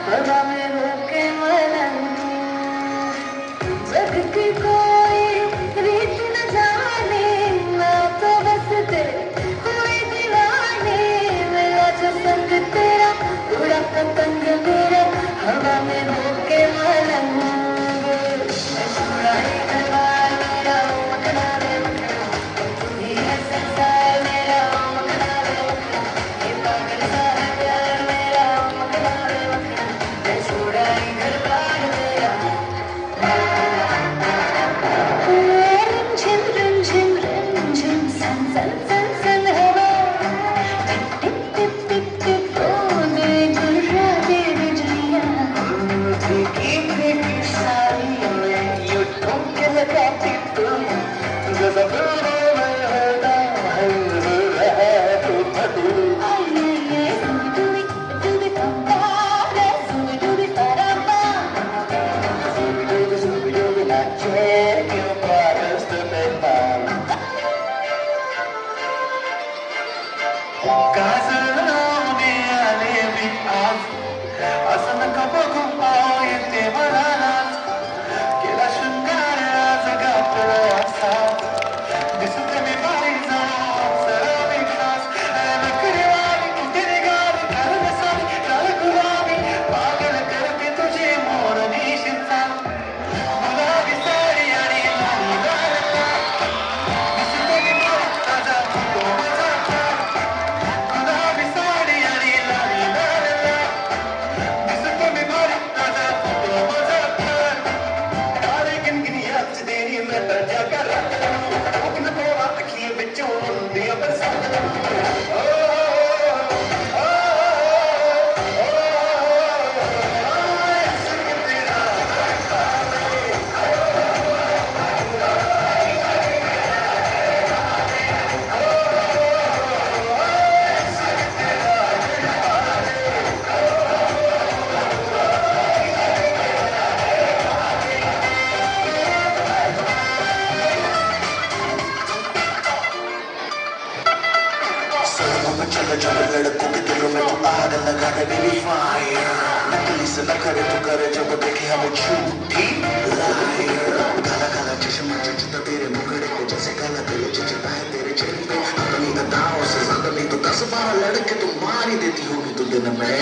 हवा में होके मलंग जग की कोई रीत न जाने ना तो बस तेरे कोई दीवाने मेरा जो संग तेरा उड़ा पतंग मेरा हवा में होके मलंग मैं छुड़ाई गलबार मेरा मखना रे ये है संसार मेरा मखना रे ये पागल सा है प्यार मेरा मखना रे मैं छुड़ाई गलबार मेरा रिमझिम रिमझिम रिमझिम सन सन सन सन हवा tip tip tip tip tip बूंदे गुर्राते बिजलियां फीकी फीकी साड़ियों यूं ठुमके लगाती तुम गज़ब में होता है तू आई आई डूबी डूबी पंपारे डूबी परंपा डूबी नाचे क्यों पागल तुम्हें गाजरने आले मी आज असं नका बघू येते मला नाच केला शृंगार आज गाठला असा दिसते मी बाई जाऊन सरावी खास नकरीवाली कुठे निघाली कारण सारी लाल गुलाबी पागल करते तुझी मोरनी शिंचा गुलाबी साडी आणि लाली लाल दिसते मी बाई ताजा तो माझा गुलाबी साडी आणि लाली लाल दिसते मी बाई ताजा तो माझा तारे गिनगिनियां च देरी मैं तर जागा रख लूं तोरा अखियां विचों दिया बरसात चल चल लड़कों के दिलों में तू आग लगा दे बेबी फायर नकली से न करे तू करे जब देखे हम झूठी लायर काला काला चश्मा जचता तेरे मुखड़े पे जैसे काला तेरे जचता है तेरे चेहरे पे अपनी अदाओं से ज्यादा नहीं तो 10-12 लड़के तुम मार ही देती होगी तू दिन में